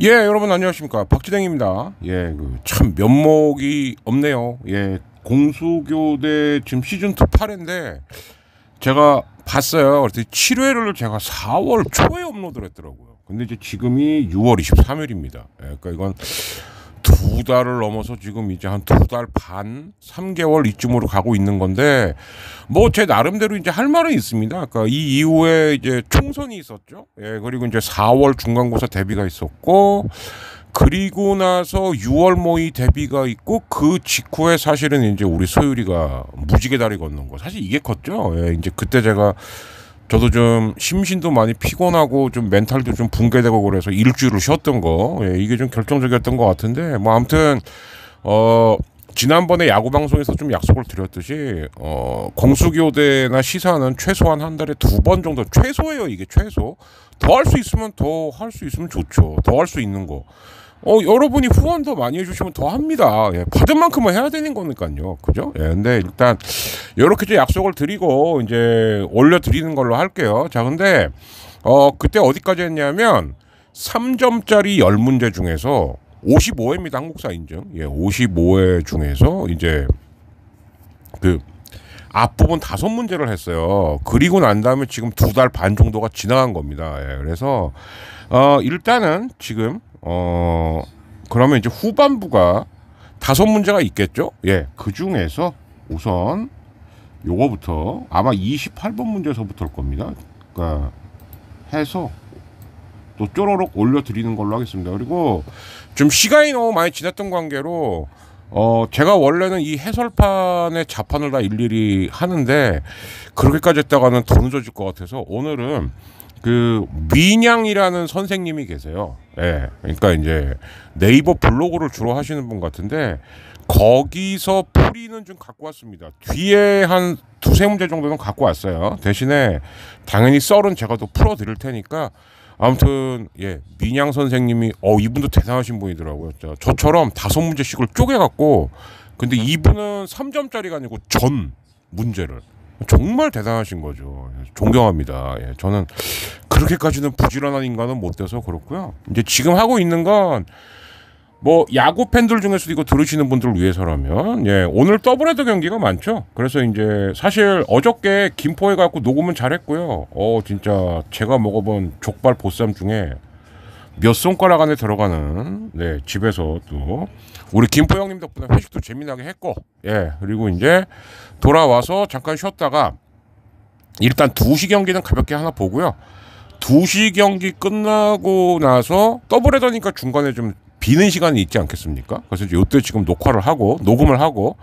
예, 여러분 안녕하십니까, 박진행입니다. 예, 참 면목이 없네요. 예, 공수교대 지금 시즌2 8회인데 제가 봤어요. 그래서 7회를 제가 4월 초에 업로드를 했더라고요. 근데 이제 지금이 6월 23일입니다. 예, 그러니까 이건 2달을 넘어서 지금 이제 한 2달 반, 3개월 이쯤으로 가고 있는 건데, 뭐 제 나름대로 이제 할 말은 있습니다. 그러니까 이 이후에 이제 총선이 있었죠. 예, 그리고 이제 4월 중간고사 대비가 있었고, 그리고 나서 6월 모의 대비가 있고, 그 직후에 사실은 이제 우리 소율이가 무지개 다리 걷는 거, 사실 이게 컸죠. 예, 이제 그때 저도 좀 심신도 많이 피곤하고 좀 멘탈도 좀 붕괴되고 그래서 일주일을 쉬었던 거, 예, 이게 좀 결정적이었던 것 같은데, 뭐 아무튼 지난번에 야구 방송에서 좀 약속을 드렸듯이 공수교대나 시사는 최소한 한 달에 2번 정도, 최소예요. 이게 최소. 더 할 수 있으면 더 할 수 있으면 좋죠. 더 할 수 있는 거. 여러분이 후원 더 많이 해주시면 더 합니다. 예, 받은 만큼은 해야 되는 거니까요. 그죠? 예, 근데 일단, 요렇게 좀 약속을 드리고, 이제, 올려드리는 걸로 할게요. 자, 근데, 그때 어디까지 했냐면, 3점짜리 10문제 중에서, 55회입니다. 한국사 인증. 예, 55회 중에서, 이제, 앞부분 5문제를 했어요. 그리고 난 다음에 지금 2달 반 정도가 지나간 겁니다. 예, 그래서, 일단은 지금, 그러면 이제 후반부가 5문제가 있겠죠? 예, 그 중에서 우선 요거부터 아마 28번 문제에서부터일 겁니다. 그러니까 해서 또 쪼로록 올려드리는 걸로 하겠습니다. 그리고 좀 시간이 너무 많이 지났던 관계로 제가 원래는 이 해설판의 자판을 다 일일이 하는데 그렇게까지 했다가는 더 늦어질 것 같아서 오늘은 민양이라는 선생님이 계세요. 예. 그러니까 이제 네이버 블로그를 주로 하시는 분 같은데 거기서 풀이는 좀 갖고 왔습니다. 뒤에 한 2-3문제 정도는 갖고 왔어요. 대신에 당연히 썰은 제가 또 풀어 드릴 테니까 아무튼 예, 민양 선생님이 이분도 대단하신 분이더라고요. 저처럼 5문제씩을 쪼개 갖고 근데 이분은 3점짜리가 아니고 전 문제를 정말 대단하신 거죠. 존경합니다. 예, 저는 그렇게까지는 부지런한 인간은 못 돼서 그렇고요. 이제 지금 하고 있는 건 뭐 야구 팬들 중에서도 이거 들으시는 분들을 위해서라면 예, 오늘 더블헤더 경기가 많죠. 그래서 이제 사실 어저께 김포에 가고 녹음은 잘했고요. 진짜 제가 먹어본 족발 보쌈 중에 몇 손가락 안에 들어가는 네, 집에서 또 우리 김포 형님 덕분에 회식도 재미나게 했고 예, 그리고 이제 돌아와서 잠깐 쉬었다가 일단 2시 경기는 가볍게 하나 보고요. 2시 경기 끝나고 나서 더블헤더니까 중간에 좀 비는 시간이 있지 않겠습니까? 그래서 이때 지금 녹음을 하고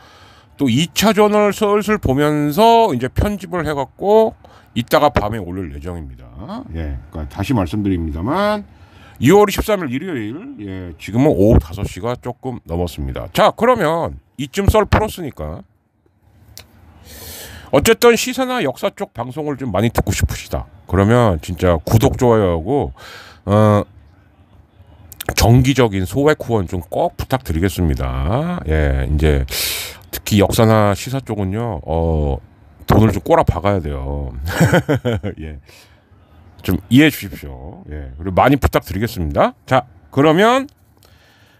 또 2차전을 슬슬 보면서 이제 편집을 해갖고 이따가 밤에 올릴 예정입니다. 예, 그러니까 다시 말씀드립니다만 2월 23일 일요일, 예, 지금은 오후 5시가 조금 넘었습니다. 자, 그러면 이쯤 썰 풀었으니까 어쨌든 시사나 역사 쪽 방송을 좀 많이 듣고 싶으시다. 그러면 진짜 구독, 좋아요하고 정기적인 소액 후원 좀 꼭 부탁드리겠습니다. 예, 이제 특히 역사나 시사 쪽은요, 돈을 좀 꼬라 박아야 돼요. 예. 좀 이해해 주십시오. 예. 그리고 많이 부탁드리겠습니다. 자, 그러면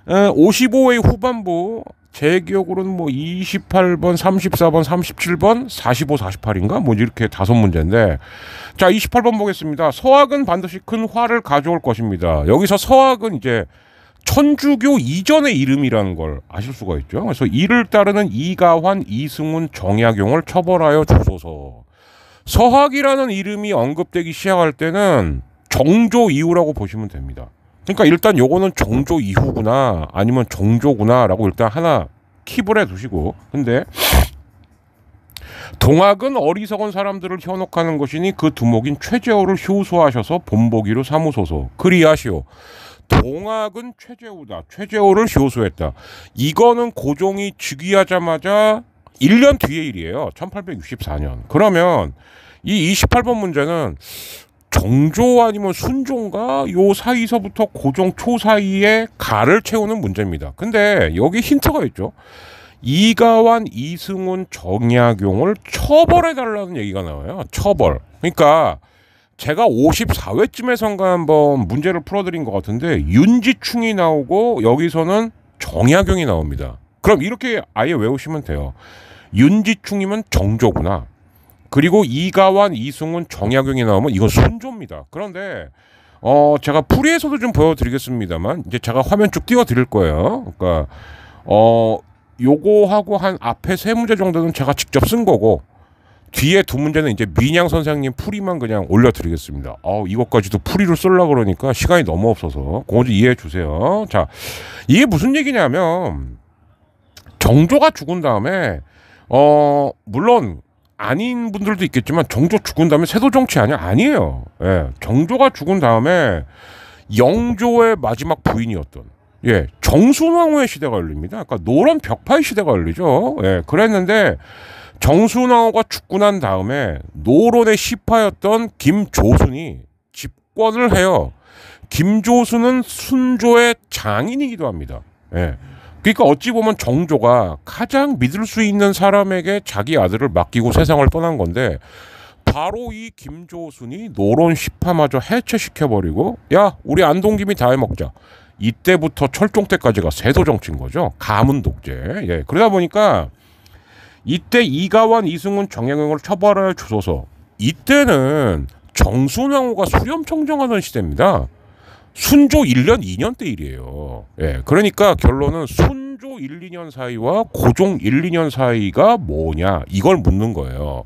55회 후반부 제 기억으로는 뭐 28번, 34번, 37번, 45, 48인가? 뭐 이렇게 5문제인데 자, 28번 보겠습니다. 서학은 반드시 큰 화를 가져올 것입니다. 여기서 서학은 이제 천주교 이전의 이름이라는 걸 아실 수가 있죠. 그래서 이를 따르는 이가환, 이승훈, 정약용을 처벌하여 주소서. 서학이라는 이름이 언급되기 시작할 때는 정조 이후라고 보시면 됩니다. 그러니까 일단 요거는 정조 이후구나 아니면 정조구나 라고 일단 하나 킵을 해두시고, 근데 동학은 어리석은 사람들을 현혹하는 것이니 그 두목인 최재호를 효소하셔서 본보기로 삼으소서. 그리하시오. 동학은 최재호다. 최재호를 효소했다. 이거는 고종이 즉위하자마자 1년 뒤의 일이에요. 1864년. 그러면 이 28번 문제는 정조 아니면 순조인가 요 사이서부터 고종 초 사이에 가를 채우는 문제입니다. 근데 여기 힌트가 있죠. 이가완, 이승훈, 정약용을 처벌해달라는 얘기가 나와요. 처벌. 그러니까 제가 54회쯤에선가 한번 문제를 풀어드린 것 같은데 윤지충이 나오고 여기서는 정약용이 나옵니다. 그럼 이렇게 아예 외우시면 돼요. 윤지충이면 정조구나. 그리고 이가완, 이승훈, 정약용이 나오면 이건 순조입니다. 그런데 제가 풀이에서도 좀 보여드리겠습니다만 이제 제가 화면 쭉 띄워드릴 거예요. 그러니까 요거하고 한 앞에 세 문제 정도는 제가 직접 쓴 거고 뒤에 두 문제는 이제 민양 선생님 풀이만 그냥 올려드리겠습니다. 이것까지도 풀이로 쓰려고 그러니까 시간이 너무 없어서 그거 좀 이해해 주세요. 자, 이게 무슨 얘기냐면 정조가 죽은 다음에 물론 아닌 분들도 있겠지만 정조 죽은 다음에 세도 정치 아니야? 아니에요. 예, 정조가 죽은 다음에 영조의 마지막 부인이었던 정순왕후의 시대가 열립니다. 그러니까 노란 벽파의 시대가 열리죠. 예, 그랬는데 정순왕후가 죽고 난 다음에 노론의 시파였던 김조순이 집권을 해요. 김조순은 순조의 장인이기도 합니다. 예. 그러니까 어찌 보면 정조가 가장 믿을 수 있는 사람에게 자기 아들을 맡기고 세상을 떠난 건데 바로 이 김조순이 노론 시파마저 해체시켜버리고 야 우리 안동김이 다 해먹자. 이때부터 철종 때까지가 세도 정치인 거죠. 가문 독재. 예. 그러다 보니까 이때 이가완, 이승훈, 정약용을 처벌할 주소서. 이때는 정순왕후가 수렴청정하던 시대입니다. 순조 1년, 2년 때 일이에요. 예, 그러니까 결론은 순조 1, 2년 사이와 고종 1, 2년 사이가 뭐냐 이걸 묻는 거예요.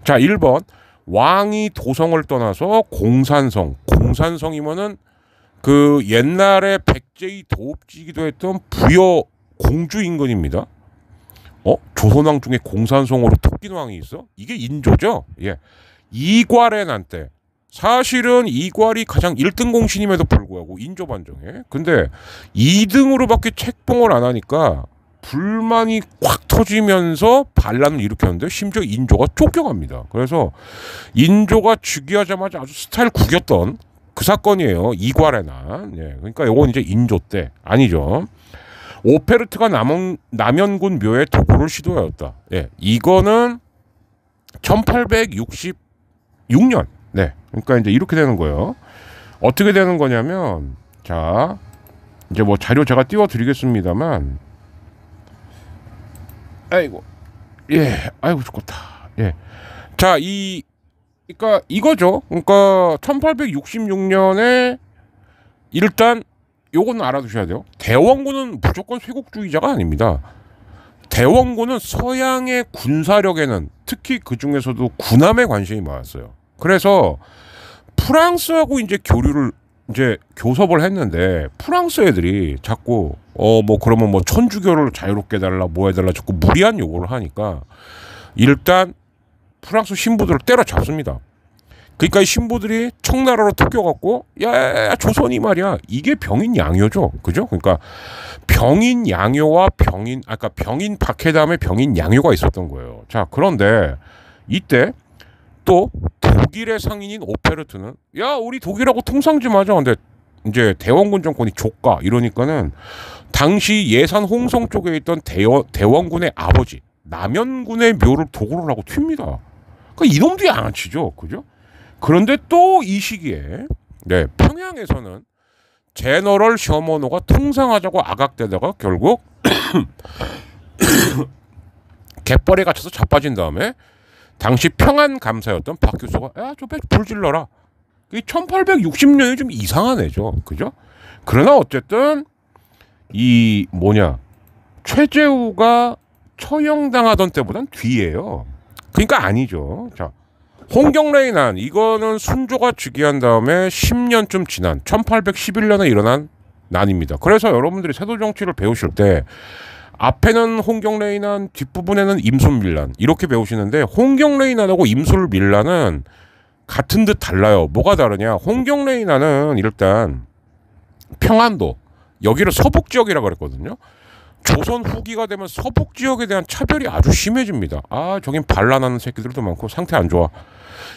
자, 1번 왕이 도성을 떠나서 공산성. 공산성이면은 그 옛날에 백제의 도읍지기도 했던 부여 공주 인근입니다. 조선왕 중에 공산성으로 토끼왕이 있어? 이게 인조죠. 예, 이괄의 난 때. 사실은 이괄이 가장 1등 공신임에도 불구하고 인조 반정에 근데 2등으로밖에 책봉을 안 하니까 불만이 확 터지면서 반란을 일으켰는데 심지어 인조가 쫓겨갑니다. 그래서 인조가 즉위하자마자 아주 스타일 구겼던 그 사건이에요. 이괄의 난. 예, 그러니까 이건 이제 인조 때 아니죠. 오페르트가 남연군 묘에 도구를 시도하였다. 예, 이거는 1866년. 네, 그러니까 이제 이렇게 되는 거예요. 어떻게 되는 거냐면, 자, 이제 뭐 자료 제가 띄워드리겠습니다만, 아이고, 아이고 죽겠다. 예, 자, 그러니까 이거죠. 그러니까 1866년에 일단 요거는 알아두셔야 돼요. 대원군은 무조건 쇄국주의자가 아닙니다. 대원군은 서양의 군사력에는 특히 그 중에서도 군함에 관심이 많았어요. 그래서 프랑스하고 이제 교섭을 했는데 프랑스 애들이 자꾸 뭐 그러면 뭐 천주교를 자유롭게 해달라 뭐 해달라 자꾸 무리한 요구를 하니까 일단 프랑스 신부들을 때려잡습니다. 그러니까 이 신부들이 청나라로 쫓겨갖고 야 조선이 말이야 이게 병인 양요죠, 그죠? 그러니까 병인 양요와 병인 박해 다음에 병인 양요가 있었던 거예요. 자, 그런데 이때 또 독일의 상인인 오페르트는 야 우리 독일하고 통상 좀 하자. 근데 이제 대원군 정권이 조까 이러니까는 당시 예산 홍성 쪽에 있던 대원군의 아버지 남연군의 묘를 도굴을 하고 튑니다. 그러니까 이놈들이 양아치죠, 그죠? 그런데 또 이 시기에 평양에서는 제너럴 셔머노가 통상하자고 아각대다가 결국 갯벌에 갇혀서 자빠진 다음에 당시 평안 감사였던 박규서가 저 배 불질러라. 1860년이 좀 이상한 애죠, 그죠? 그러나 어쨌든 최재우가 처형당하던 때보단 뒤에요. 그러니까 아니죠. 자, 홍경래의 난, 이거는 순조가 즉위한 다음에 10년쯤 지난 1811년에 일어난 난입니다. 그래서 여러분들이 세도 정치를 배우실 때 앞에는 홍경래의 난, 뒷부분에는 임술밀란 이렇게 배우시는데 홍경래의 난하고 임술밀란은 같은 듯 달라요. 뭐가 다르냐? 홍경래의 난은 일단 평안도 여기를 서북지역이라고 그랬거든요. 조선 후기가 되면 서북지역에 대한 차별이 아주 심해집니다. 저긴 반란하는 새끼들도 많고 상태 안 좋아.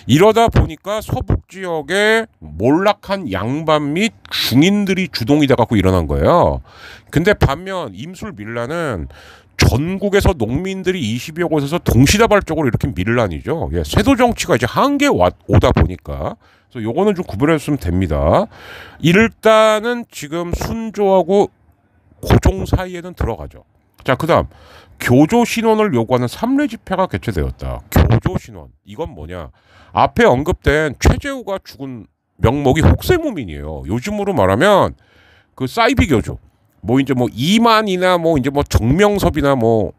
이러다 보니까 서북지역에 몰락한 양반 및 중인들이 주동이 돼갖고 일어난 거예요. 근데 반면 임술밀란은 전국에서 농민들이 20여 곳에서 동시다발적으로 이렇게 밀란이죠. 예, 세도 정치가 이제 한계 오다 보니까 그래서 요거는 좀 구별했으면 됩니다. 일단은 지금 순조하고 고종 사이에는 들어가죠. 자, 그다음 교조 신원을 요구하는 3례 집회가 개최되었다. 교조 신원 이건 뭐냐? 앞에 언급된 최재우가 죽은 명목이 혹세무민이에요. 요즘으로 말하면 그 사이비 교조 뭐 이제 뭐 이만이나 뭐 이제 뭐 정명섭이나 뭐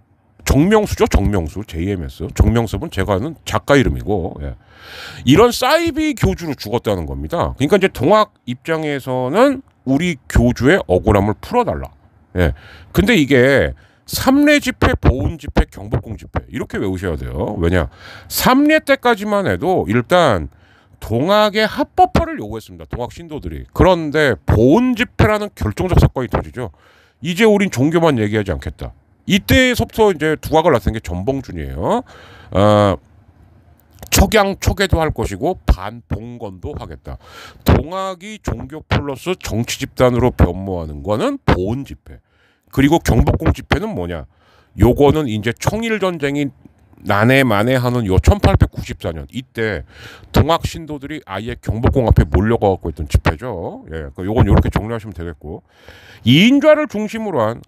정명수죠. 정명수 JMS 정명섭은 제가 아는 작가 이름이고 예. 이런 사이비 교주로 죽었다는 겁니다. 그러니까 이제 동학 입장에서는 우리 교주의 억울함을 풀어달라. 예. 근데 이게 삼례 집회, 보훈 집회, 경복궁 집회 이렇게 외우셔야 돼요. 왜냐? 삼례 때까지만 해도 일단 동학의 합법화를 요구했습니다. 동학 신도들이. 그런데 보훈 집회라는 결정적 사건이 터지죠. 이제 우린 종교만 얘기하지 않겠다. 이때서부터 이제 두각을 나타낸 게 전봉준이에요. 척양 척애도 할 것이고 반봉건도 하겠다. 동학이 종교 플러스 정치 집단으로 변모하는 거는 보훈 집회. 그리고 경복궁 집회는 뭐냐? 요거는 이제 청일 전쟁이 난해 만해 하는 요 1894년 이때 동학 신도들이 아예 경복궁 앞에 몰려가 갖고 있던 집회죠. 예, 요건 요렇게 정리하시면 되겠고. 이인좌를 중심으로 한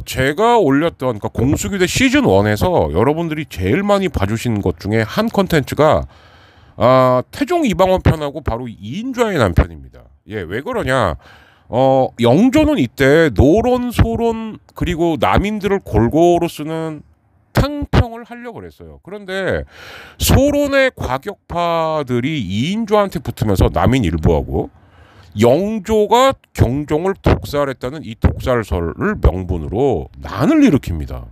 제가 올렸던 그러니까 공수교대 시즌 1에서 여러분들이 제일 많이 봐주신 것 중에 한 컨텐츠가 태종 이방원 편하고 바로 이인좌의 남편입니다. 예, 왜 그러냐? 영조는 이때 노론, 소론 그리고 남인들을 골고루 쓰는 탕평을 하려고 그랬어요. 그런데 소론의 과격파들이 이인조한테 붙으면서 남인 일부하고 영조가 경종을 독살했다는 이 독살설을 명분으로 난을 일으킵니다.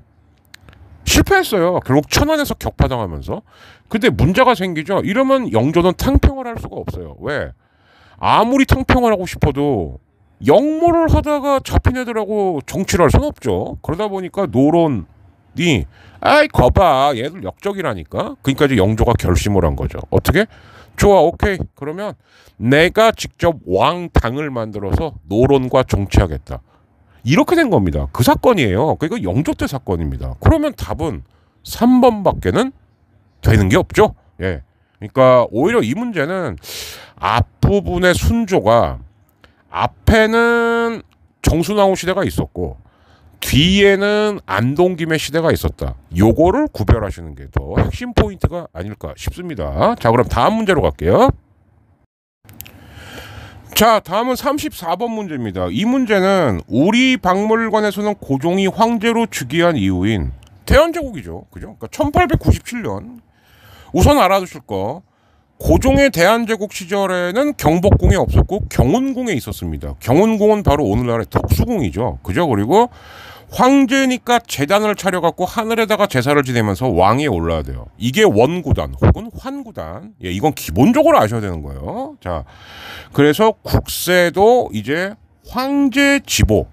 실패했어요. 결국 천안에서 격파당하면서. 근데 문제가 생기죠. 이러면 영조는 탕평을 할 수가 없어요. 왜? 아무리 탕평을 하고 싶어도 영모를 하다가 잡힌 애들하고 정치를 할 수는 없죠. 그러다 보니까 노론이 아이 거봐 얘들 역적이라니까. 그러니까 이제 영조가 결심을 한 거죠. 어떻게? 좋아 오케이 그러면 내가 직접 왕당을 만들어서 노론과 정치하겠다. 이렇게 된 겁니다. 그 사건이에요. 그러니까 영조 때 사건입니다. 그러면 답은 3번밖에는 되는 게 없죠. 예. 그러니까 오히려 이 문제는 앞부분의 순조가 앞에는 정순왕후 시대가 있었고 뒤에는 안동김해 시대가 있었다. 요거를 구별하시는 게 더 핵심 포인트가 아닐까 싶습니다. 자, 그럼 다음 문제로 갈게요. 자, 다음은 34번 문제입니다. 이 문제는 우리 박물관에서는 고종이 황제로 즉위한 이후인 대한제국이죠. 그죠? 그러니까 1897년. 우선 알아두실 거. 고종의 대한제국 시절에는 경복궁에 없었고 경운궁에 있었습니다. 경운궁은 바로 오늘날의 덕수궁이죠. 그죠? 그리고 황제니까 제단을 차려갖고 하늘에다가 제사를 지내면서 왕위에 올라야 돼요. 이게 원구단 혹은 환구단. 예, 이건 기본적으로 아셔야 되는 거예요. 자, 그래서 국세도 이제 황제 지보.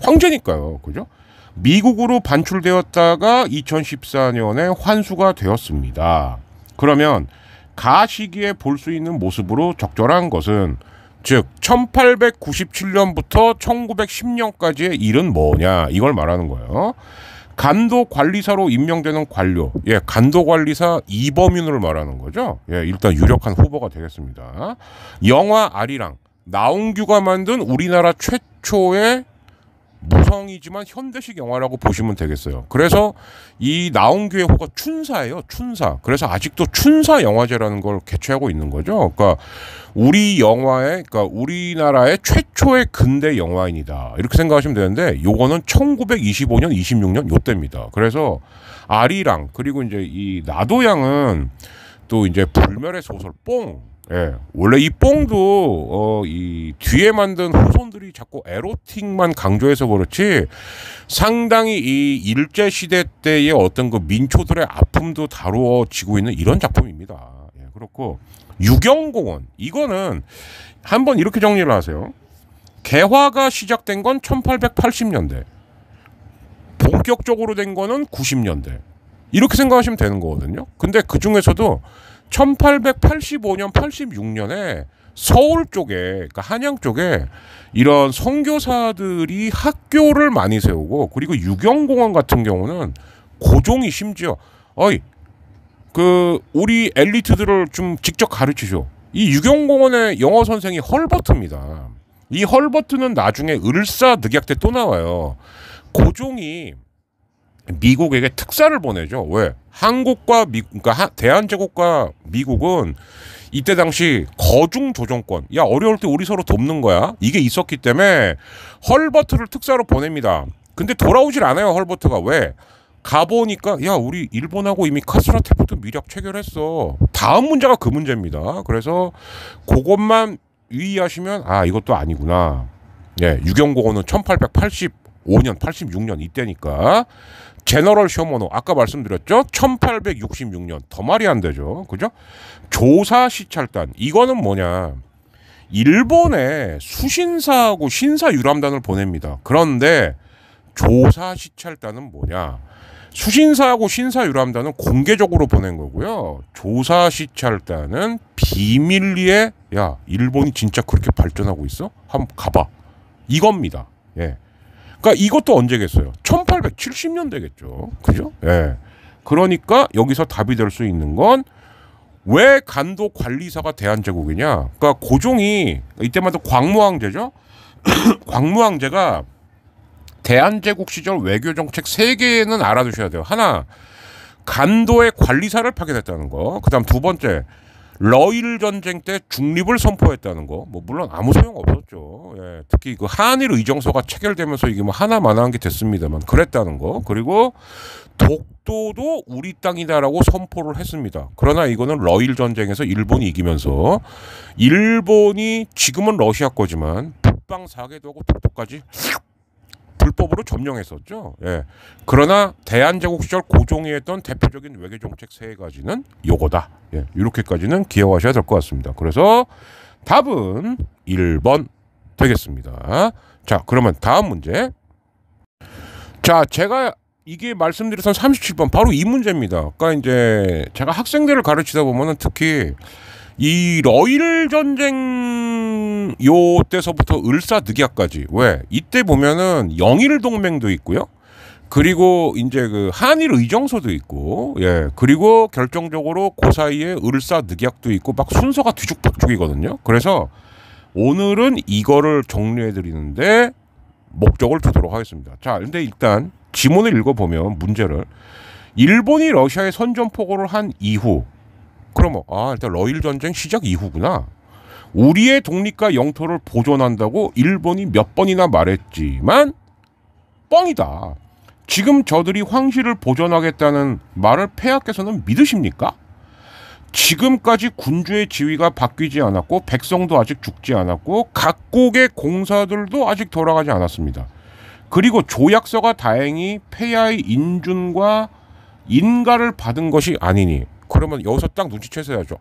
황제니까요. 그죠? 미국으로 반출되었다가 2014년에 환수가 되었습니다. 그러면 가 시기에 볼 수 있는 모습으로 적절한 것은 즉 1897년부터 1910년까지의 일은 뭐냐 이걸 말하는 거예요. 간도관리사로 임명되는 관료, 예, 간도관리사 이범윤을 말하는 거죠. 예, 일단 유력한 후보가 되겠습니다. 영화 아리랑, 나홍규가 만든 우리나라 최초의 무성이지만 현대식 영화라고 보시면 되겠어요. 그래서 이 나홍규의 호가 춘사예요. 춘사. 그래서 아직도 춘사 영화제라는 걸 개최하고 있는 거죠. 그러니까 우리 영화의 그러니까 우리나라의 최초의 근대 영화인이다. 이렇게 생각하시면 되는데 요거는 1925년, 26년 요때입니다. 그래서 아리랑 그리고 이제 이 나도양은 또 이제 불멸의 소설 뽕. 예, 원래 이 뽕도 이 뒤에 만든 후손들이 자꾸 에로틱만 강조해서 그렇지 상당히 이 일제 시대 때의 어떤 그 민초들의 아픔도 다루어지고 있는 이런 작품입니다. 예, 그렇고 유경공원 이거는 한번 이렇게 정리를 하세요. 개화가 시작된 건 1880년대, 본격적으로 된 거는 90년대. 이렇게 생각하시면 되는 거거든요. 근데 그 중에서도 1885년, 86년에 서울 쪽에, 그러니까 한양 쪽에 이런 선교사들이 학교를 많이 세우고, 그리고 유경공원 같은 경우는 고종이 심지어 어이 그 우리 엘리트들을 좀 직접 가르치죠. 이 유경공원의 영어 선생이 헐버트입니다. 이 헐버트는 나중에 을사늑약 때 또 나와요. 고종이 미국에게 특사를 보내죠. 왜? 한국과 그러니까 대한제국과 미국은 이때 당시 거중 조정권, 야 어려울 때 우리 서로 돕는 거야, 이게 있었기 때문에 헐버트를 특사로 보냅니다. 근데 돌아오질 않아요. 헐버트가. 왜? 가보니까 야 우리 일본하고 이미 카스라테프트 미력 체결했어. 다음 문제가 그 문제입니다. 그래서 그것만 유의하시면 아 이것도 아니구나. 예, 유경공원은 1885년 86년 이때니까. 제너럴 쇼모노 아까 말씀드렸죠. 1866년. 더 말이 안 되죠. 그죠? 조사 시찰단, 이거는 뭐냐, 일본에 수신사하고 신사 유람단을 보냅니다. 그런데 조사 시찰단은 뭐냐, 수신사하고 신사 유람단은 공개적으로 보낸 거고요. 조사 시찰단은 비밀리에 야 일본이 진짜 그렇게 발전하고 있어? 한번 가봐, 이겁니다. 예. 그러니까 이것도 언제겠어요? 1870년 되겠죠. 그죠? 예. 그러니까 여기서 답이 될 수 있는 건 왜 간도 관리사가 대한제국이냐? 그러니까 고종이 이때마다 광무왕제죠. 광무왕제가 대한제국 시절 외교정책 3개는 알아두셔야 돼요. 하나, 간도의 관리사를 파견했다는 거. 그 다음 두 번째, 러일 전쟁 때 중립을 선포했다는 거. 뭐 물론 아무 소용 없었죠. 예, 특히 그 한일 의정서가 체결되면서 이게 뭐 하나만한 게 됐습니다만 그랬다는 거. 그리고 독도도 우리 땅이다라고 선포를 했습니다. 그러나 이거는 러일 전쟁에서 일본이 이기면서 일본이 지금은 러시아 거지만 북방 4개도하고 독도까지 불법으로 점령했었죠. 예. 그러나 대한제국 시절 고종이 했던 대표적인 외교정책 3가지는 요거다. 예. 이렇게까지는 기억하셔야 될 것 같습니다. 그래서 답은 1번 되겠습니다. 자, 그러면 다음 문제. 자, 제가 이게 말씀드렸던 37번 바로 이 문제입니다. 그러니까 이제 제가 학생들을 가르치다 보면은 특히 이 러일 전쟁 요 때서부터 을사늑약까지, 왜? 이때 보면은 영일 동맹도 있고요. 그리고 이제 그 한일 의정서도 있고, 예. 그리고 결정적으로 그 사이에 을사늑약도 있고 막 순서가 뒤죽박죽이거든요. 그래서 오늘은 이거를 정리해 드리는데 목적을 두도록 하겠습니다. 자, 근데 일단 지문을 읽어보면 문제를, 일본이 러시아에 선전포고를 한 이후, 그러면 일단 러일 전쟁 시작 이후구나. 우리의 독립과 영토를 보존한다고 일본이 몇 번이나 말했지만 뻥이다. 지금 저들이 황실을 보존하겠다는 말을 폐하께서는 믿으십니까? 지금까지 군주의 지위가 바뀌지 않았고 백성도 아직 죽지 않았고 각국의 공사들도 아직 돌아가지 않았습니다. 그리고 조약서가 다행히 폐하의 인준과 인가를 받은 것이 아니니, 그러면 여기서 딱 눈치채셔야죠.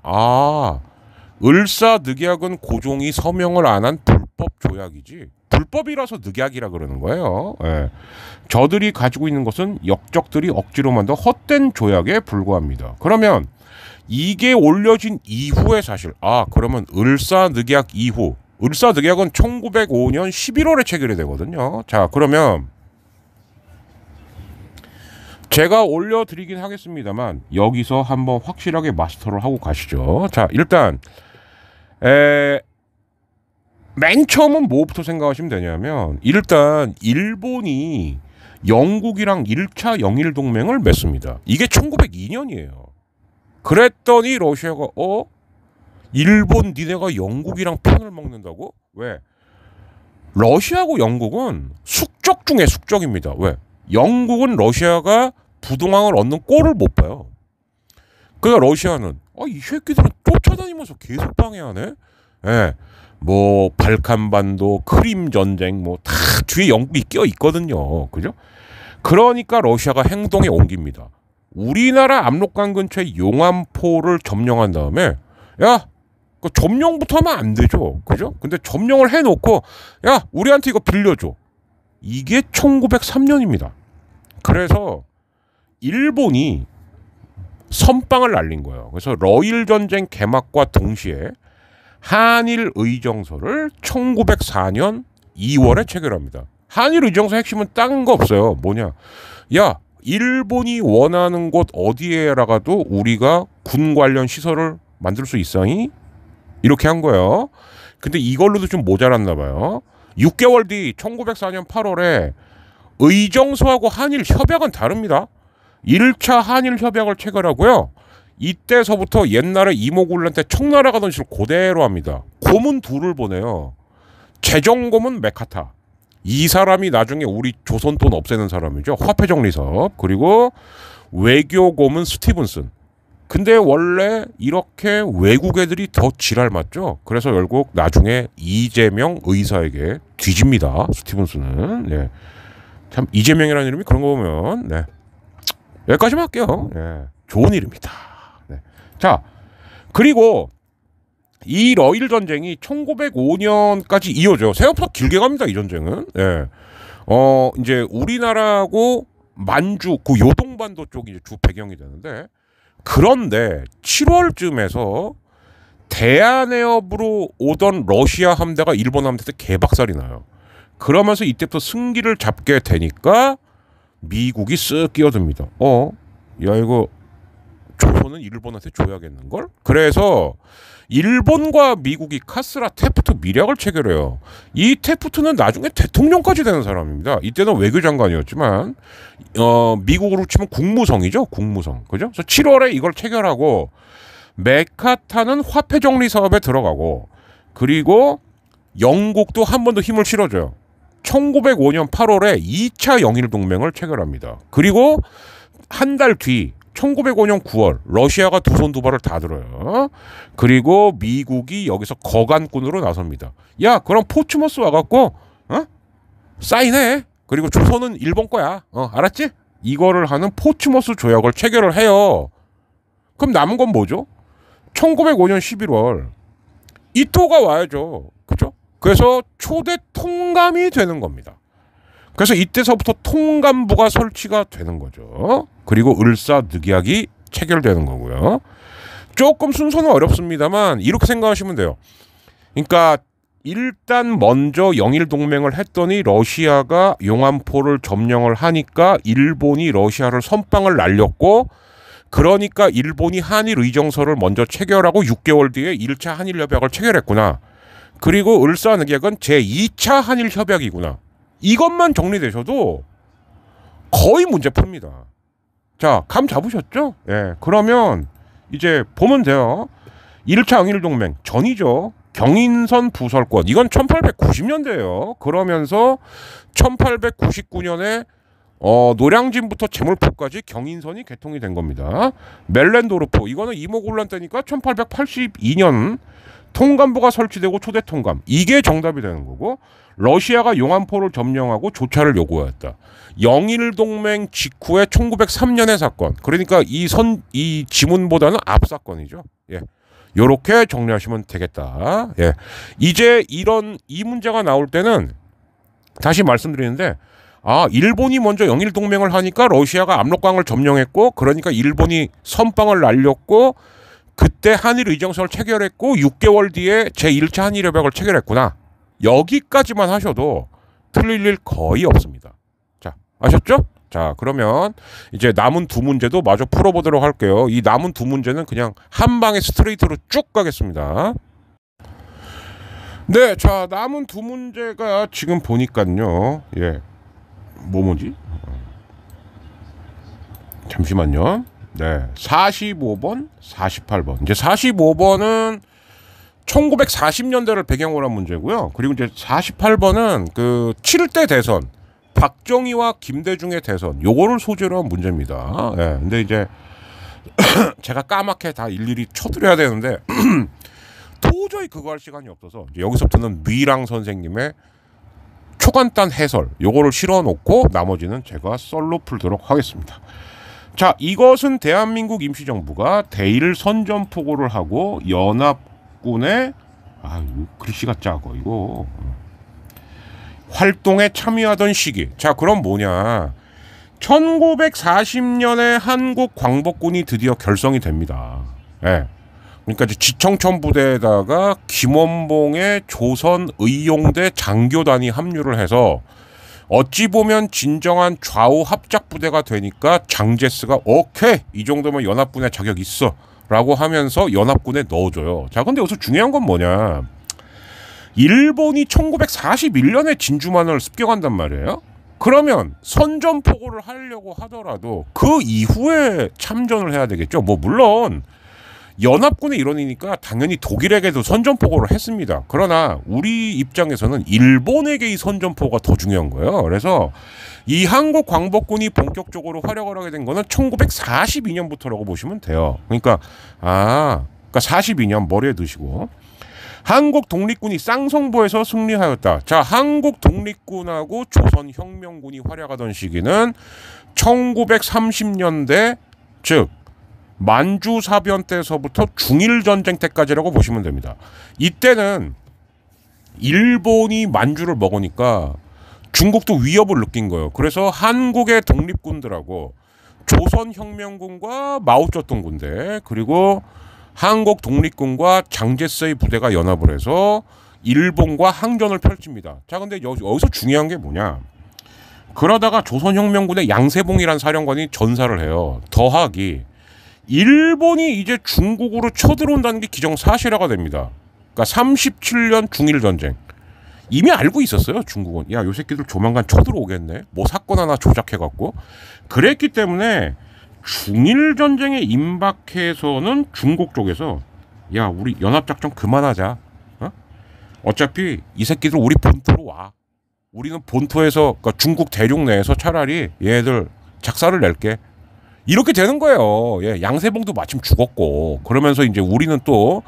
을사늑약은 고종이 서명을 안 한 불법 조약이지, 불법이라서 늑약이라 그러는 거예요. 예. 저들이 가지고 있는 것은 역적들이 억지로 만든 헛된 조약에 불과합니다. 그러면 이게 올려진 이후의 사실, 그러면 을사늑약 이후, 을사늑약은 1905년 11월에 체결이 되거든요. 자, 그러면 제가 올려드리긴 하겠습니다만 여기서 한번 확실하게 마스터를 하고 가시죠. 자, 일단 맨 처음은 뭐부터 생각하시면 되냐면, 일단 일본이 영국이랑 1차 영일동맹을 맺습니다. 이게 1902년이에요. 그랬더니 러시아가 일본 니네가 영국이랑 편을 먹는다고? 왜? 러시아하고 영국은 숙적 중에 숙적입니다. 왜? 영국은 러시아가 부동항을 얻는 꼴을 못 봐요. 그러니까 러시아는 이 새끼들은 쫓아다니면서 계속 방해하네. 예. 뭐 발칸반도, 크림 전쟁 뭐 다 뒤에 영국이 껴 있거든요. 그죠? 그러니까 러시아가 행동에 옮깁니다. 우리나라 압록강 근처에 용암포를 점령한 다음에 그 점령부터 하면 안 되죠. 그죠? 근데 점령을 해놓고 우리한테 이거 빌려줘. 이게 1903년입니다. 그래서 일본이 선빵을 날린 거예요. 그래서 러일 전쟁 개막과 동시에 한일 의정서를 1904년 2월에 체결합니다. 한일 의정서 핵심은 딴 거 없어요. 뭐냐? 야, 일본이 원하는 곳 어디에라가도 우리가 군 관련 시설을 만들 수 있어니? 이렇게 한 거예요. 근데 이걸로도 좀 모자랐나 봐요. 6개월 뒤 1904년 8월에 의정서하고 한일 협약은 다릅니다. 1차 한일 협약을 체결하고요. 이때서부터 옛날에 이모군란 때 청나라 가던 식으로 그대로 합니다. 고문 둘을 보내요. 재정고문 메카타. 이 사람이 나중에 우리 조선 돈 없애는 사람이죠. 화폐정리사업. 그리고 외교고문 스티븐슨. 근데 원래 이렇게 외국 애들이 더 지랄 맞죠. 그래서 결국 나중에 이재명 의사에게 뒤집니다. 스티븐슨은. 네. 참 이재명이라는 이름이 그런 거 보면 네. 여기까지만 할게요. 네. 좋은 이름이다. 네. 자, 그리고 이 러일 전쟁이 1905년까지 이어져. 생각보다 길게 갑니다. 이 전쟁은. 예. 이제 우리나라하고 만주 그 요동반도 쪽이 이제 주 배경이 되는데, 그런데 7월쯤에서 대한해협으로 오던 러시아 함대가 일본 함대 때 개박살이 나요. 그러면서 이때부터 승기를 잡게 되니까 미국이 쓱 끼어듭니다. 야 이거 조선은 일본한테 줘야겠는걸? 그래서 일본과 미국이 카스라 테프트 밀약을 체결해요. 이 테프트는 나중에 대통령까지 되는 사람입니다. 이때는 외교장관이었지만 미국으로 치면 국무성이죠. 국무성. 그죠? 그래서 7월에 이걸 체결하고 메카타는 화폐정리 사업에 들어가고, 그리고 영국도 한 번 더 힘을 실어줘요. 1905년 8월에 2차 영일동맹을 체결합니다. 그리고 한 달 뒤 1905년 9월 러시아가 두 손 두 발을 다 들어요. 그리고 미국이 여기서 거간꾼으로 나섭니다. 야, 그럼 포츠머스 와갖고 사인해. 그리고 조선은 일본 거야. 알았지? 이거를 하는 포츠머스 조약을 체결을 해요. 그럼 남은 건 뭐죠? 1905년 11월 이토가 와야죠. 그죠? 그래서 초대 통감이 되는 겁니다. 그래서 이때서부터 통감부가 설치가 되는 거죠. 그리고 을사늑약이 체결되는 거고요. 조금 순서는 어렵습니다만 이렇게 생각하시면 돼요. 그러니까 일단 먼저 영일동맹을 했더니 러시아가 용암포를 점령을 하니까 일본이 러시아를 선빵을 날렸고, 그러니까 일본이 한일 의정서를 먼저 체결하고 6개월 뒤에 1차 한일 협약을 체결했구나. 그리고 을사늑약은 제2차 한일 협약이구나. 이것만 정리되셔도 거의 문제 풉니다. 자, 감 잡으셨죠? 예. 그러면 이제 보면 돼요. 1차 영일동맹 전이죠. 경인선 부설권. 이건 1890년대예요. 그러면서 1899년에 노량진부터 제물포까지 경인선이 개통이 된 겁니다. 멜렌도르프. 이거는 이모군란 때니까 1882년 통감부가 설치되고 초대 통감. 이게 정답이 되는 거고, 러시아가 용암포를 점령하고 조차를 요구하였다. 영일동맹 직후에 1903년의 사건. 그러니까 이 지문보다는 앞 사건이죠. 예. 요렇게 정리하시면 되겠다. 예. 이제 이 문제가 나올 때는 다시 말씀드리는데, 일본이 먼저 영일동맹을 하니까 러시아가 압록강을 점령했고, 그러니까 일본이 선빵을 날렸고, 그때 한일 의정서를 체결했고 6개월 뒤에 제1차 한일 협약을 체결했구나. 여기까지만 하셔도 틀릴 일 거의 없습니다. 자, 아셨죠? 자, 그러면 이제 남은 두 문제도 마저 풀어보도록 할게요. 이 남은 두 문제는 그냥 한 방에 스트레이트로 쭉 가겠습니다. 네, 자, 남은 두 문제가 지금 보니까요. 예, 뭐지? 잠시만요. 네, 45번, 48번. 이제 45번은 1940년대를 배경으로 한 문제고요. 그리고 이제 48번은 그 7대 대선, 박정희와 김대중의 대선, 요거를 소재로 한 문제입니다. 네, 근데 이제 제가 까맣게 다 일일이 쳐드려야 되는데 도저히 그거 할 시간이 없어서 이제 여기서부터는 미랑 선생님의 초간단 해설 요거를 실어놓고 나머지는 제가 썰로 풀도록 하겠습니다. 자, 이것은 대한민국 임시정부가 대일 선전포고를 하고 연합군의 글씨가 작아 이거 활동에 참여하던 시기. 자, 그럼 뭐냐? 1940년에 한국 광복군이 드디어 결성이 됩니다. 예. 그러니까 이제 지청천 부대에다가 김원봉의 조선의용대 장교단이 합류를 해서 어찌 보면 진정한 좌우 합작 부대가 되니까 장제스가 오케이 이 정도면 연합군에 자격 있어 라고 하면서 연합군에 넣어줘요. 자, 근데 여기서 중요한 건 뭐냐, 일본이 1941년에 진주만을 습격한단 말이에요. 그러면 선전포고를 하려고 하더라도 그 이후에 참전을 해야 되겠죠. 뭐 물론 연합군의 일원이니까 당연히 독일에게도 선전포고를 했습니다. 그러나 우리 입장에서는 일본에게 이 선전포고가 더 중요한 거예요. 그래서 이 한국 광복군이 본격적으로 활약을 하게 된 거는 1942년부터라고 보시면 돼요. 그러니까 42년 머리에 드시고, 한국 독립군이 쌍성보에서 승리하였다. 자, 한국 독립군하고 조선혁명군이 활약하던 시기는 1930년대, 즉 만주사변 때서부터 중일전쟁 때까지라고 보시면 됩니다. 이때는 일본이 만주를 먹으니까 중국도 위협을 느낀 거예요. 그래서 한국의 독립군들하고 조선혁명군과 마오쩌둥 군대, 그리고 한국 독립군과 장제스의 부대가 연합을 해서 일본과 항전을 펼칩니다. 자, 근데 여기서 중요한 게 뭐냐, 그러다가 조선혁명군의 양세봉이라는 사령관이 전사를 해요. 더하기 일본이 이제 중국으로 쳐들어온다는 게 기정사실화가 됩니다. 그러니까 37년 중일전쟁 이미 알고 있었어요. 중국은 야, 요 새끼들 조만간 쳐들어오겠네, 뭐 사건 하나 조작해갖고. 그랬기 때문에 중일전쟁에 임박해서는 중국 쪽에서 야, 우리 연합작전 그만하자. 어차피 이 새끼들 우리 본토로 와. 우리는 본토에서, 그러니까 중국 대륙 내에서 차라리 얘들 작사를 낼게. 이렇게 되는 거예요. 예, 양세봉도 마침 죽었고. 그러면서 이제 우리는 또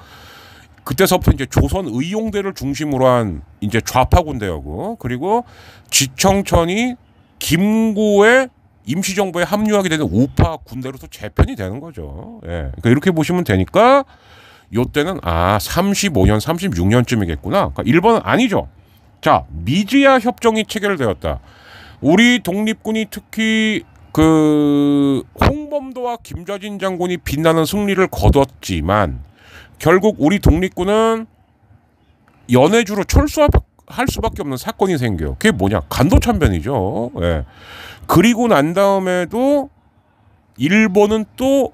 그때서부터 이제 조선의용대를 중심으로 한 이제 좌파 군대하고, 그리고 지청천이 김구의 임시정부에 합류하게 되는 우파 군대로서 재편이 되는 거죠. 예, 그러니까 이렇게 보시면 되니까 요때는 35년, 36년쯤이겠구나. 그러니까 일본은 아니죠. 자, 미즈야 협정이 체결되었다. 우리 독립군이 특히 그 홍범도와 김좌진 장군이 빛나는 승리를 거뒀지만 결국 우리 독립군은 연해주로 철수할 수밖에 없는 사건이 생겨요. 그게 뭐냐, 간도참변이죠. 예. 그리고 난 다음에도 일본은 또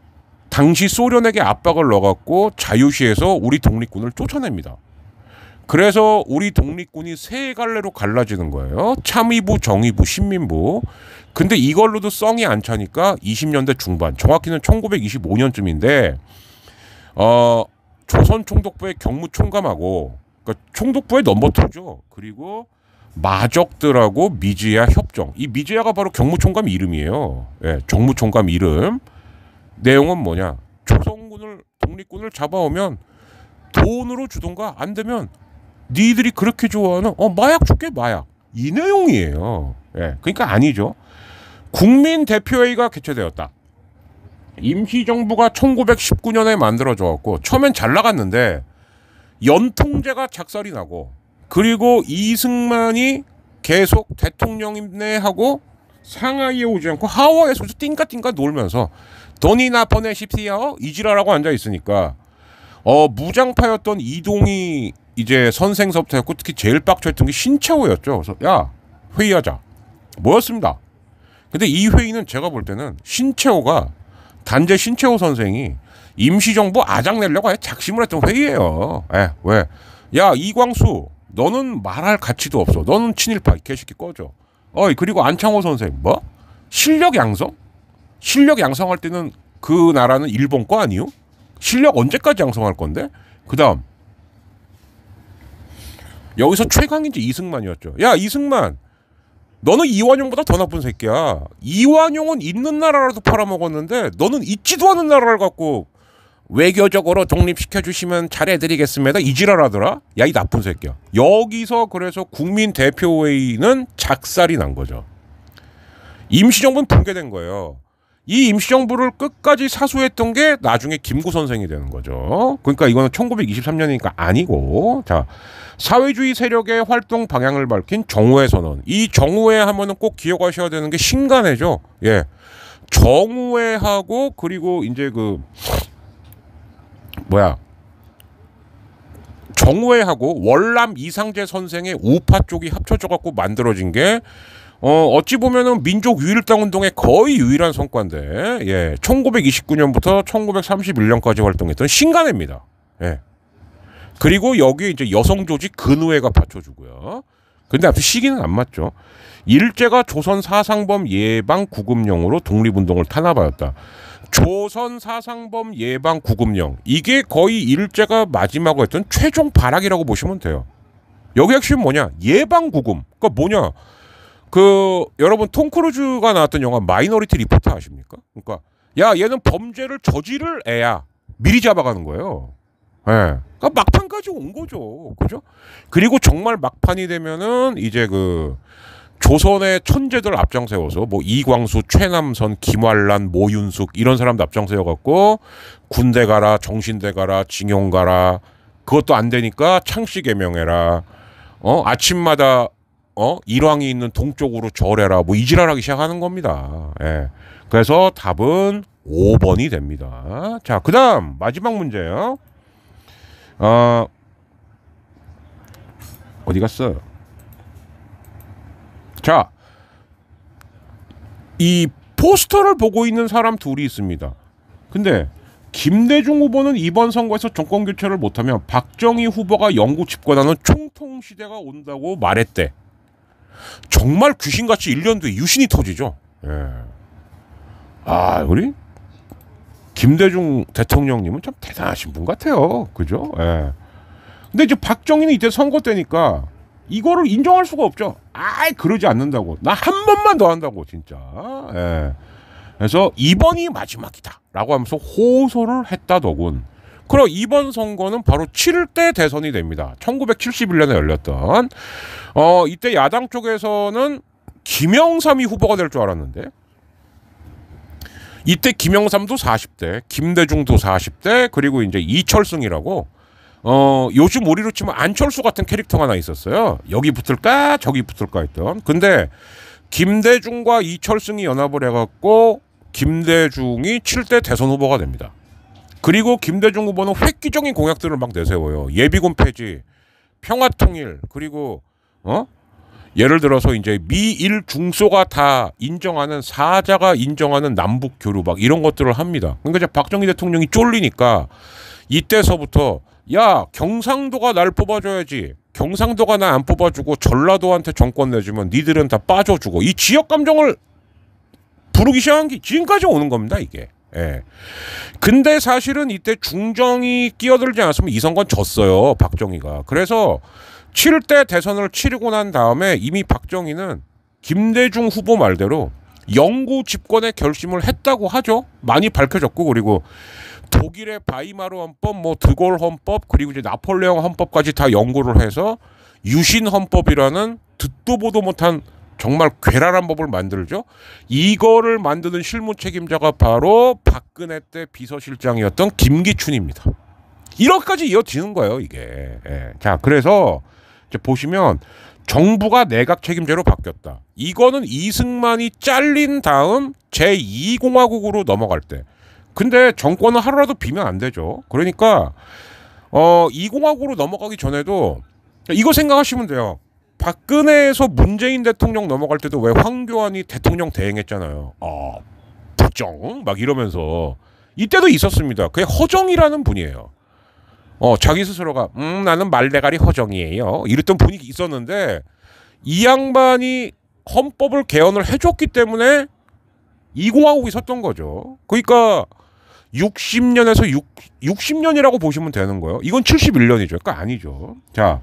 당시 소련에게 압박을 넣어갖고 자유시에서 우리 독립군을 쫓아냅니다. 그래서 우리 독립군이 세 갈래로 갈라지는 거예요. 참의부, 정의부, 신민부. 근데 이걸로도 썽이 안 차니까 20년대 중반, 정확히는 1925년쯤인데 조선총독부의 경무총감하고, 그러니까 총독부의 넘버2죠. 그리고 마적들하고 미즈야 협정. 이 미즈야가 바로 경무총감 이름이에요. 예, 정무총감 이름. 내용은 뭐냐, 조선군을, 독립군을 잡아오면 돈으로 주던가, 안 되면 니들이 그렇게 좋아하는 마약 줄게, 마약. 이 내용이에요. 예, 그러니까 아니죠. 국민대표회의가 개최되었다. 임시정부가 1919년에 만들어져갖고 처음엔 잘 나갔는데 연통제가 작살이 나고, 그리고 이승만이 계속 대통령임내 하고 상하이에 오지 않고 하와이에서 띵까띵까 놀면서 돈이나 보내십시오 이지라라고 앉아 있으니까 무장파였던 이동희 이제 선생서부터 했고, 특히 제일 빡쳐했던 게 신채호였죠. 그래서 야, 회의하자 뭐였습니다. 근데 이 회의는 제가 볼 때는 신채호가, 단재 신채호 선생이 임시정부 아작내려고 아예 작심을 했던 회의예요. 왜? 야, 이광수 너는 말할 가치도 없어. 너는 친일파, 이 개새끼 꺼져. 그리고 안창호 선생 뭐? 실력 양성? 실력 양성할 때는 그 나라는 일본 거 아니요? 실력 언제까지 양성할 건데? 그 다음 여기서 최강인지 이승만이었죠. 야, 이승만 너는 이완용보다 더 나쁜 새끼야. 이완용은 있는 나라라도 팔아먹었는데 너는 있지도 않은 나라를 갖고 외교적으로 독립시켜주시면 잘해드리겠습니다 이지랄하더라. 야, 이 나쁜 새끼야. 여기서 그래서 국민대표회의는 작살이 난 거죠. 임시정부는 붕괴된 거예요. 이 임시정부를 끝까지 사수했던 게 나중에 김구 선생이 되는 거죠. 그러니까 이거는 1923년이니까 아니고, 자, 사회주의 세력의 활동 방향을 밝힌 정우회 선언. 이 정우회 하면은 꼭 기억하셔야 되는 게 신간회죠. 예, 정우회하고 그리고 이제 정우회하고 월남 이상재 선생의 우파 쪽이 합쳐져 갖고 만들어진 게 어찌 보면은 민족 유일당 운동의 거의 유일한 성과인데, 예, 1929년부터 1931년까지 활동했던 신간회입니다. 예. 그리고 여기에 이제 여성 조직 근우회가 받쳐주고요. 근데 아무튼 시기는 안 맞죠. 일제가 조선 사상범 예방 구금령으로 독립운동을 탄압하였다. 조선 사상범 예방 구금령, 이게 거의 일제가 마지막으로 했던 최종 발악이라고 보시면 돼요. 여기 핵심은 뭐냐? 예방 구금. 그러니까 뭐냐? 여러분 톰 크루즈가 나왔던 영화 마이너리티 리포트 아십니까? 그러니까 야, 얘는 범죄를 저지를 애야. 미리 잡아가는 거예요. 예. 그러니까 막판까지 온 거죠. 그죠? 그리고 정말 막판이 되면은 이제 조선의 천재들 앞장세워서 뭐 이광수, 최남선, 김활란, 모윤숙 이런 사람들 앞장세워갖고 군대 가라, 정신대 가라, 징용 가라. 그것도 안 되니까 창씨 개명해라. 아침마다 일왕이 있는 동쪽으로 절해라. 뭐 이지랄하기 시작하는 겁니다. 예. 그래서 답은 5번이 됩니다. 자, 그다음 마지막 문제요. 어디 갔어요? 자, 이 포스터를 보고 있는 사람 둘이 있습니다. 근데 김대중 후보는 이번 선거에서 정권 교체를 못하면 박정희 후보가 영구 집권하는 총통 시대가 온다고 말했대. 정말 귀신같이 1년 뒤에 유신이 터지죠. 예. 우리 김대중 대통령님은 참 대단하신 분 같아요. 그죠? 예. 근데 이제 박정희는 이때 선거 때니까 이거를 인정할 수가 없죠. 그러지 않는다고. 나 한 번만 더 한다고, 진짜. 예. 그래서 이번이 마지막이다 라고 하면서 호소를 했다더군. 그럼 이번 선거는 바로 7대 대선이 됩니다. 1971년에 열렸던. 이때 야당 쪽에서는 김영삼이 후보가 될 줄 알았는데, 이때 김영삼도 40대, 김대중도 40대, 그리고 이제 이철승이라고 요즘 우리로 치면 안철수 같은 캐릭터가 하나 있었어요. 여기 붙을까 저기 붙을까 했던. 근데 김대중과 이철승이 연합을 해갖고 김대중이 7대 대선 후보가 됩니다. 그리고 김대중 후보는 획기적인 공약들을 막 내세워요. 예비군 폐지, 평화통일, 그리고 예를 들어서 이제 미일 중소가 다 인정하는, 사자가 인정하는 남북 교류 막 이런 것들을 합니다. 그러니까 이제 박정희 대통령이 쫄리니까 이때서부터 야, 경상도가 날 뽑아줘야지. 경상도가 나 안 뽑아주고 전라도한테 정권 내주면 니들은 다 빠져주고, 이 지역 감정을 부르기 시작한 게 지금까지 오는 겁니다, 이게. 예. 근데 사실은 이때 중정이 끼어들지 않았으면 이 선거는 졌어요, 박정희가. 그래서 7대 대선을 치르고 난 다음에 이미 박정희는 김대중 후보 말대로 영구 집권의 결심을 했다고 하죠. 많이 밝혀졌고, 그리고 독일의 바이마르 헌법, 뭐 드골 헌법, 그리고 이제 나폴레옹 헌법까지 다 연구를 해서 유신 헌법이라는 듣도 보도 못한 정말 괴랄한 법을 만들죠. 이거를 만드는 실무 책임자가 바로 박근혜 때 비서실장이었던 김기춘입니다. 이렇게까지 이어지는 거예요, 이게. 예. 자, 그래서 이제 보시면 정부가 내각 책임제로 바뀌었다. 이거는 이승만이 잘린 다음 제2공화국으로 넘어갈 때. 근데 정권은 하루라도 비면 안 되죠. 그러니까 2공화국으로 넘어가기 전에도 이거 생각하시면 돼요. 박근혜에서 문재인 대통령 넘어갈 때도 왜 황교안이 대통령 대행했잖아요. 부정 막 이러면서 이때도 있었습니다. 그게 허정이라는 분이에요. 자기 스스로가 나는 말대가리 허정이에요. 이랬던 분이 있었는데 이 양반이 헌법을 개헌을 해줬기 때문에 2공화국이 섰던 거죠. 그러니까 60년에서 60년이라고 보시면 되는 거예요. 이건 71년이죠. 그러니까 아니죠. 자,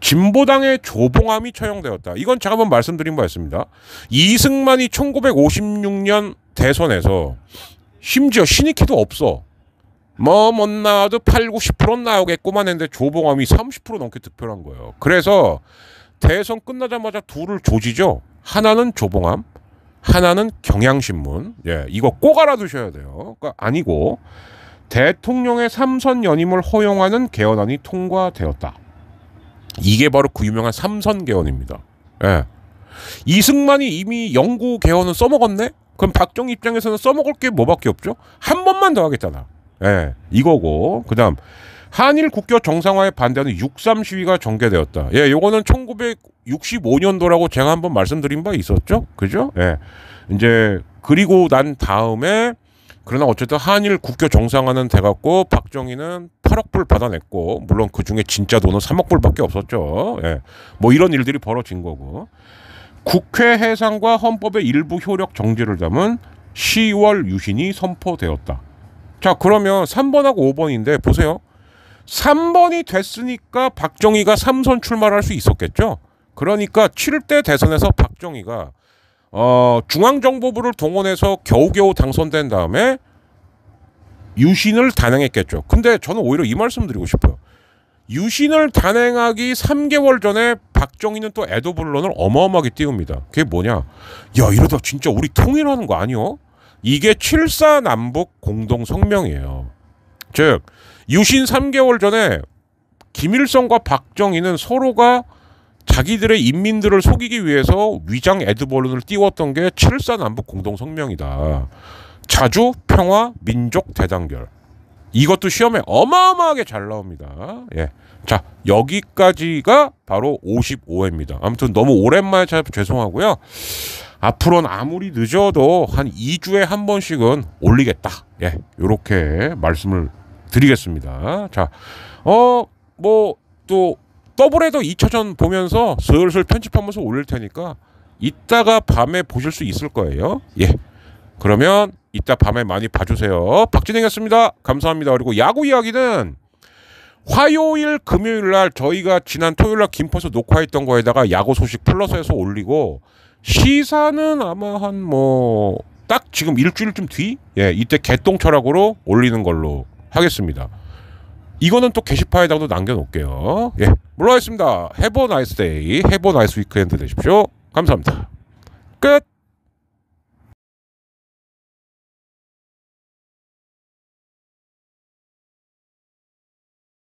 진보당의 조봉암이 처형되었다. 이건 제가 한번 말씀드린 바 있습니다. 이승만이 1956년 대선에서 심지어 신익희도 없어. 못 나와도 80-90% 나오겠구만 했는데 조봉암이 30% 넘게 득표를 한 거예요. 그래서 대선 끝나자마자 둘을 조지죠. 하나는 조봉암, 하나는 경향신문. 예, 이거 꼭 알아두셔야 돼요. 그러니까 아니고 대통령의 3선 연임을 허용하는 개헌안이 통과되었다. 이게 바로 그 유명한 3선 개헌입니다. 예. 이승만이 이미 영구 개헌은 써먹었네? 그럼 박정희 입장에서는 써먹을 게 뭐밖에 없죠? 한 번만 더 하겠잖아. 예, 이거고. 그 다음 한일 국교 정상화에 반대하는 6.3 시위가 전개되었다. 예, 요거는 1965년도라고 제가 한번 말씀드린 바 있었죠? 그죠? 예. 이제 그리고 난 다음에 그러나 어쨌든 한일 국교 정상화는 돼갖고 박정희는 8억 불 받아냈고, 물론 그 중에 진짜 돈은 3억 불밖에 없었죠. 예. 뭐 이런 일들이 벌어진 거고, 국회 해상과 헌법의 일부 효력 정지를 담은 10월 유신이 선포되었다. 자, 그러면 3번하고 5번인데 보세요. 3번이 됐으니까 박정희가 3선 출마를 할 수 있었겠죠. 그러니까 7대 대선에서 박정희가 중앙정보부를 동원해서 겨우겨우 당선된 다음에 유신을 단행했겠죠. 근데 저는 오히려 이 말씀 드리고 싶어요. 유신을 단행하기 3개월 전에 박정희는 또 애도불론을 어마어마하게 띄웁니다. 그게 뭐냐? 야, 이러다 진짜 우리 통일하는 거 아니요? 이게 7.4 남북 공동성명이에요. 즉 유신 3개월 전에 김일성과 박정희는 서로가 자기들의 인민들을 속이기 위해서 위장 애드벌룬을 띄웠던 게 7.4 남북 공동성명이다. 자주, 평화, 민족 대단결. 이것도 시험에 어마어마하게 잘 나옵니다. 예. 자, 여기까지가 바로 55회입니다. 아무튼 너무 오랜만에 찾아서 죄송하고요. 앞으로는 아무리 늦어도 한 2주에 한 번씩은 올리겠다. 예. 요렇게 말씀을 드리겠습니다. 자, 뭐 또 더블헤더 2차전 보면서 슬슬 편집하면서 올릴 테니까 이따가 밤에 보실 수 있을 거예요. 예. 그러면 이따 밤에 많이 봐주세요. 박진행이었습니다. 감사합니다. 그리고 야구 이야기는 화요일, 금요일 날 저희가 지난 토요일 날 김포에서 녹화했던 거에다가 야구 소식 플러스해서 올리고, 시사는 아마 한 뭐 딱 지금 일주일쯤 뒤? 예, 이때 개똥철학으로 올리는 걸로 하겠습니다. 이거는 또 게시판에다가도 남겨놓을게요. 예, 물러가겠습니다. Have a nice day. Have a nice weekend 되십시오. 감사합니다. 끝.